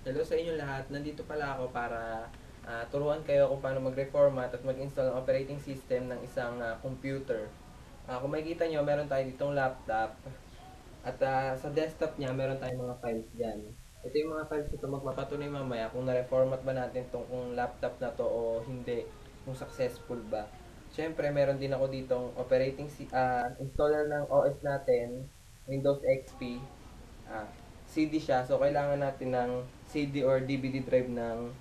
Hello sa inyo lahat. Nandito pala ako para turuan kayo kung paano mag-reformat at mag-install ng operating system ng isang computer. Kung makikita nyo, meron tayo ditong laptop. At sa desktop niya, meron tayong mga files dyan. Ito yung mga files ito magpapatunay mamaya kung na-reformat ba natin itong kung laptop na to o hindi. Kung successful ba. Siyempre, meron din ako ditong installer ng OS natin, Windows XP. ah, CD siya. So, kailangan natin ng CD or DVD drive ng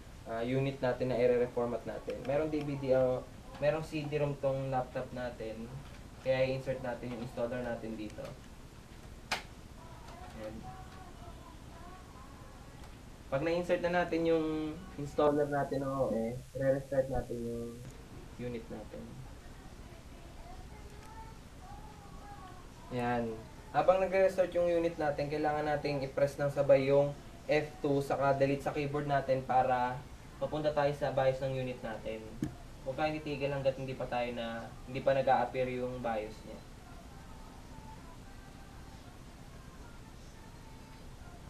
unit natin na i-reformat natin. Merong CD-ROM tong laptop natin. Kaya i-insert natin yung installer natin dito. Ayan. Pag na-insert na natin yung installer natin ng OS, re-restart natin yung unit natin. Ayan. Habang nagre-restart yung unit natin, kailangan natin i-press ng sabay yung F2 saka delete sa keyboard natin para papunta tayo sa BIOS ng unit natin. Huwag tayong titigil hanggat hindi pa nag-a-appear yung BIOS niya.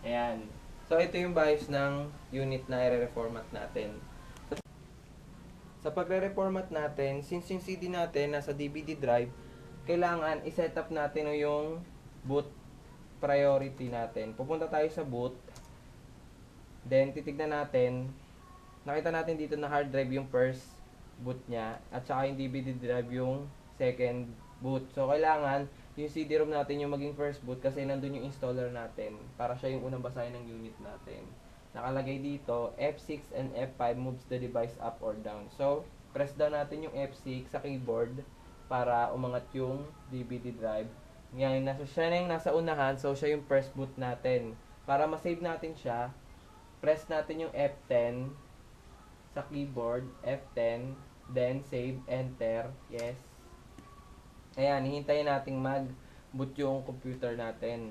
Ayan. So, ito yung BIOS ng unit na i-reformat natin. Sa pagre-reformat natin, since yung CD natin nasa DVD drive, kailangan i-set up natin yung boot priority natin. Pupunta tayo sa boot, then titignan natin, nakita natin dito na hard drive yung first boot niya, at saka yung DVD drive yung second boot. So, kailangan yung CD-ROM natin yung maging first boot kasi nandun yung installer natin para siya yung unang basahin ng unit natin. Nakalagay dito, F6 and F5 moves the device up or down. So, press down natin yung F6 sa keyboard para umangat yung DVD drive. Ngayon, siya na yung nasa unahan, so siya yung first boot natin. Para ma-save natin siya, press natin yung F10 sa keyboard, F10, then save, enter, yes. Ayan, hihintayin nating mag-boot yung computer natin.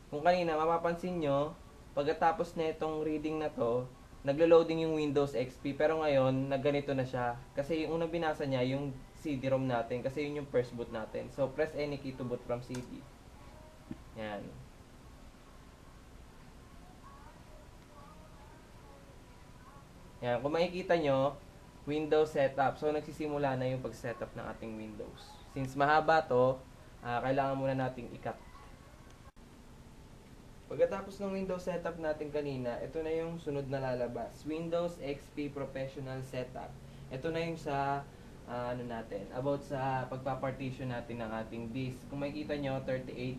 Kung kanina, mapapansin nyo, pagkatapos na itong reading na to, naglo-loading yung Windows XP, pero ngayon, nagganito na siya. Kasi yung unang binasa niya, yung CD-ROM natin, kasi yun yung first boot natin. So, press any key to boot from CD. Yan. Yan, kung makikita nyo, Windows setup. So, nagsisimula na yung pag-setup ng ating Windows. Since mahaba to, kailangan muna nating i-cut. Pagkatapos ng Windows setup natin kanina, ito na yung sunod na lalabas. Windows XP Professional Setup. Ito na yung sa about sa pagpa-partition natin ng ating disk. Kung makikita nyo, 38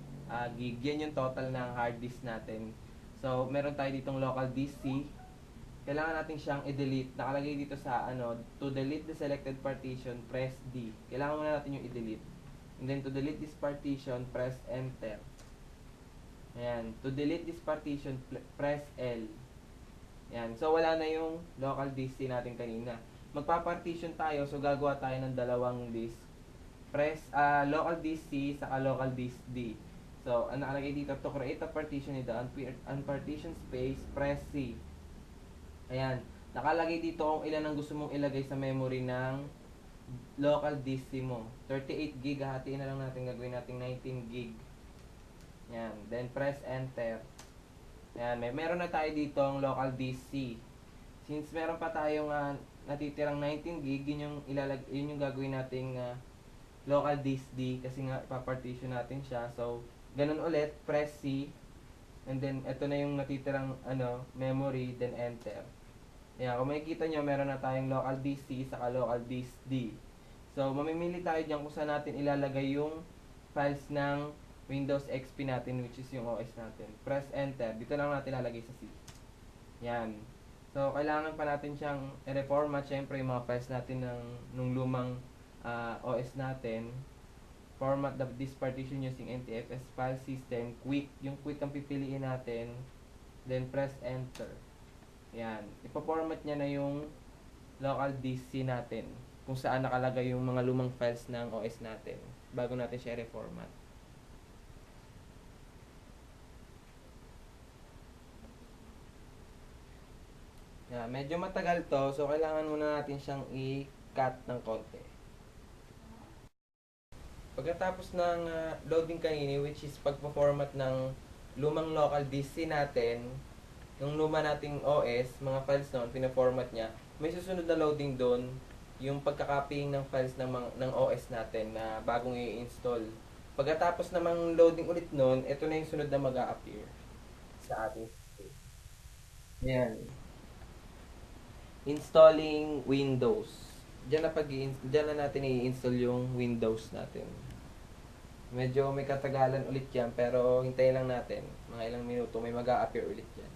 gig. Yan yung total ng hard disk natin. So, meron tayo ditong local disk C. Kailangan natin siyang i-delete. Nakalagay dito sa to delete the selected partition, press D. Kailangan muna natin yung i-delete. And then to delete this partition, press enter. Ayan. To delete this partition, press L. Ayan. So, wala na yung local disk C natin kanina. Magpa-partition tayo, so gagawa tayo ng dalawang disk. Press local disk C saka local disk D. So, ang nakalagay dito, to create a partition nito, unpartition space, press C. Ayan. Nakalagay dito kung ilan ang gusto mong ilagay sa memory ng local disk C mo. 38 gig, hatiin na lang natin, gagawin natin 19 gig. Yan. Then press enter. Yan. Meron na tayo dito ang local disk C. Since meron pa tayong natitirang 19 gig, yun yung gagawin nating local disk D kasi nga ipapartition natin siya. So, ganun ulit, press C. And then, ito na yung natitirang memory, then enter. Yan. Kung makikita nyo, meron na tayong local disk C saka local disk D. So, mamimili tayo dyan kung saan natin ilalagay yung files ng Windows XP natin, which is yung OS natin. Press enter. Dito lang natin lalagay sa C. Yan. So, kailangan pa natin siyang i-reformat. Siyempre, yung mga files natin nung lumang OS natin. Format this partition using NTFS file system. Quick. Yung quick ang pipiliin natin. Then, press enter. Yan. Ipa-format niya na yung local disk C natin. Kung saan nakalagay yung mga lumang files ng OS natin. Bago natin siya reformat. Yeah, medyo matagal to, so kailangan muna natin siyang i-cut ng konti. Pagkatapos ng loading kanini, which is pagpo-format ng lumang local disk natin, yung luma nating OS, mga files noon, pina-format niya, may susunod na loading doon, yung pagka-copying ng files ng OS natin na bagong i-install. Pagkatapos namang loading ulit noon, ito na yung sunod na mag-a-appear sa ating system. Yan. Installing Windows. Diyan na natin i-install yung Windows natin. Medyo may katagalan ulit yan, pero hintayin lang natin. Mga ilang minuto, may mag-a-appear ulit yan.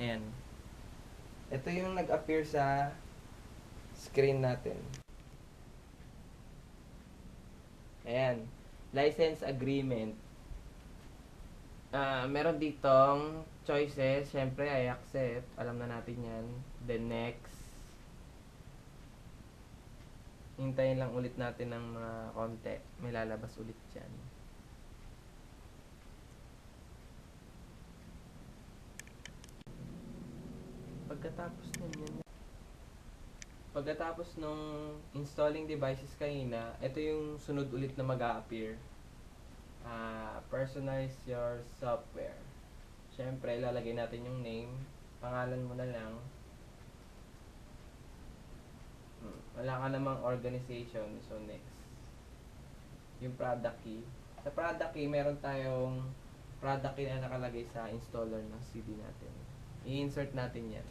Ayan. Ito yung nag-appear sa screen natin. Ayan. License agreement. Meron ditong choices. Siyempre, I accept. Alam na natin yan. Then next. Hintayin lang ulit natin ng mga konti. May lalabas ulit dyan. Pagkatapos nung installing devices kanina, ito yung sunod ulit na mag-a-appear. Personalize your software. Siyempre, lalagay natin yung name. Pangalan mo na lang. Wala ka namang organization. So, next. Yung product key. Sa product key, meron tayong product key na nakalagay sa installer ng CD natin. I-insert natin yan.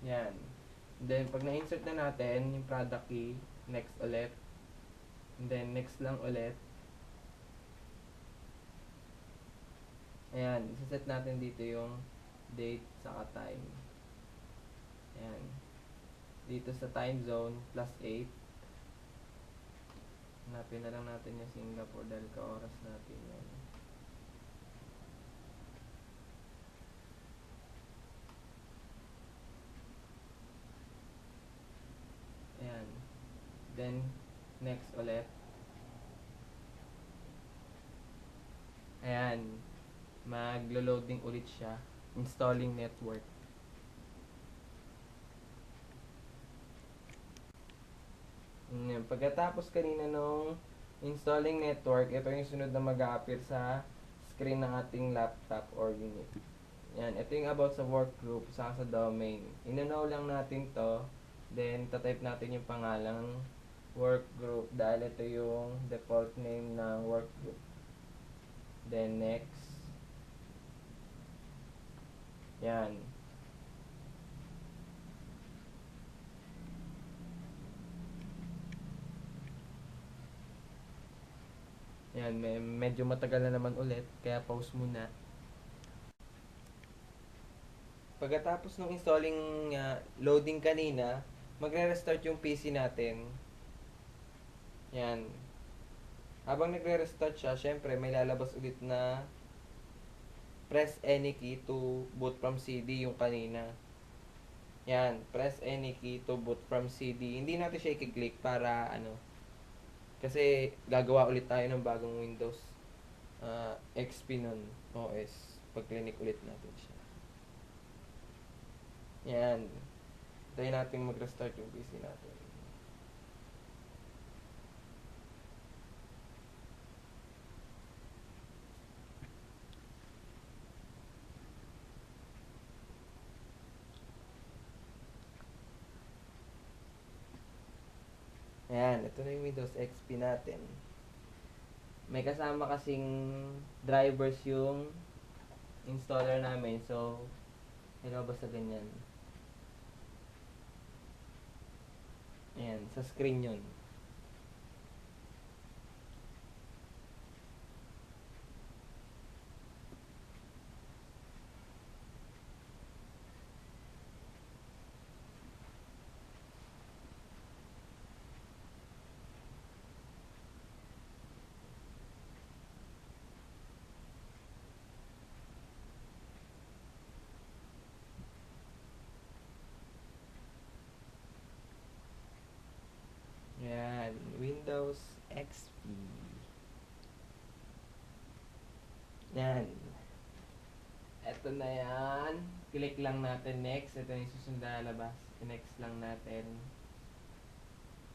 Yan. Then, pag na-insert na natin yung product key, next ulit. And then, next lang ulit. Ayan, isaset natin dito yung date saka time. Ayan. Dito sa time zone, +8. Hanapin na lang natin yung Singapore dahil ka-oras natin yan. Ayan. Then, next ulit. Ayan. Maglo-loading ulit siya. Installing network. Pagkatapos kanina nung installing network, ito yung sunod na mag-a-appear sa screen ng ating laptop or unit. Yan, ito yung about sa workgroup, saka sa domain. Ino-know lang natin to, then tatype natin yung pangalang workgroup dahil ito yung default name ng workgroup. Then next. Yan. Yan, medyo matagal na naman ulit, kaya pause muna. Pagkatapos ng installing loading kanina, magre-restart yung PC natin. Yan. Habang nagre-restart siya, syempre may lalabas ulit na press any key to boot from CD yung kanina. Yan, press any key to boot from CD. Hindi natin siya i-click para ano, kasi gagawa ulit tayo ng bagong Windows XP nun, OS. Pag-clinic ulit natin siya. Yan. Tayo natin mag-restart yung PC natin. Ayan, ito na yung Windows XP natin. May kasama kasing drivers yung installer namin. So, hello ba sa ganyan? Ayan, sa screen yun. Windows XP. Yan. Ito na yan. Click lang natin next. Ito na yung susunod na lalabas. Next lang natin.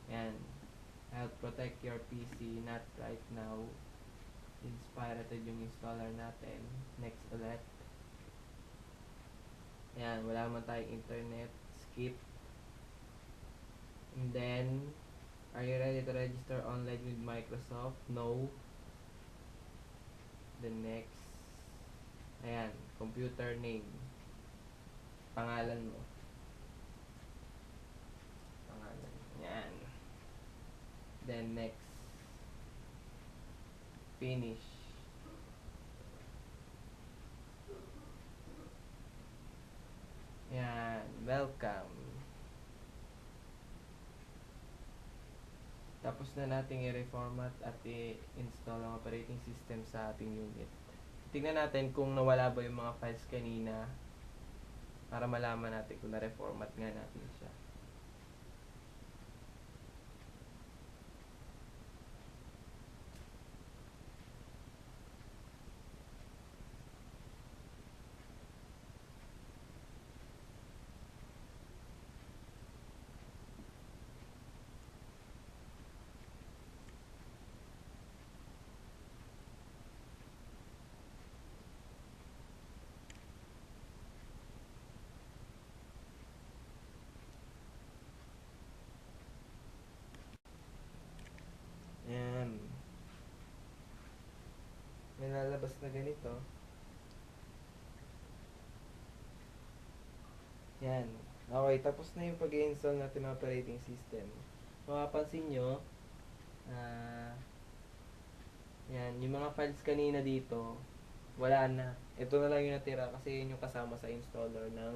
Yan. Help protect your PC, not right now. Inspirated yung installer natin. Next ulit. Yan. Wala man tayong internet. Skip. And then, are you ready to register online with Microsoft? No. The next. Ayan. Computer name. Pangalan mo. Pangalan. Yan. Then next. Finish. Yan. Welcome. Tapos na natin i-reformat at i-install ang operating system sa ating unit. Tingnan natin kung nawala ba yung mga files kanina para malaman natin kung na-reformat nga natin siya. Ayan. May lalabas na ganito. Yan. Okay, tapos na yung pag-i-install natin ng operating system. Mapapansin nyo, yan, yung mga files kanina dito, wala na. Ito na lang yung natira kasi yun yung kasama sa installer ng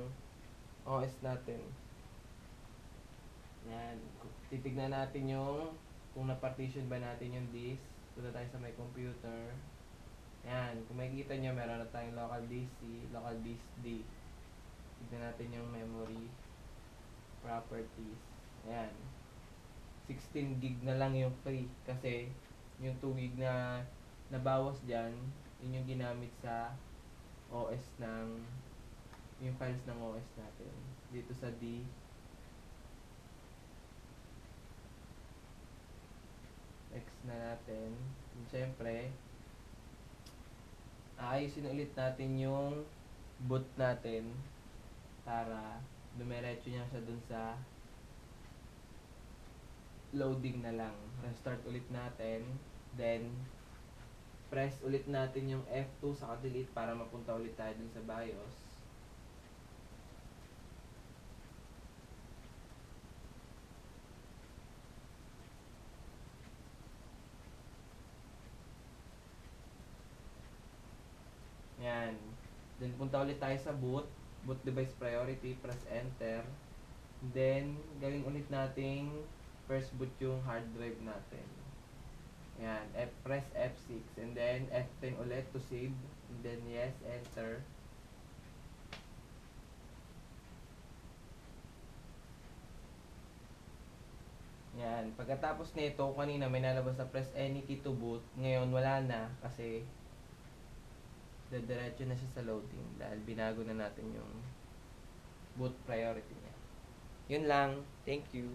OS natin. Yan. Titignan natin yung kung na-partition ba natin yung disk. Punta tayo sa my computer. Yan. Kung makikita nyo, meron na tayong local disk C, local disk D. Tignan natin yung memory properties. Ayan. 16 gig na lang yung free kasi yung 2 gig na nabawas dyan, yun yung ginamit sa OS ng yung files ng OS natin. Dito sa D, X na natin. And syempre, aayusin ulit natin yung boot natin para dumiretso niya siya dun sa loading na lang. Restart ulit natin. Then, press ulit natin yung F2 sa delete para mapunta ulit tayo dun sa BIOS. Yan. Then, punta ulit tayo sa boot. Boot device priority. Press enter. Then, gawin ulit nating first boot yung hard drive natin. Yan. Press F6. And then, F10 ulit to save. And then, yes, enter. Yan. Pagkatapos nito, kanina may nalabas na press any key to boot. Ngayon, wala na kasi diretso na siya sa loading dahil binago na natin yung boot priority niya. Yun lang. Thank you.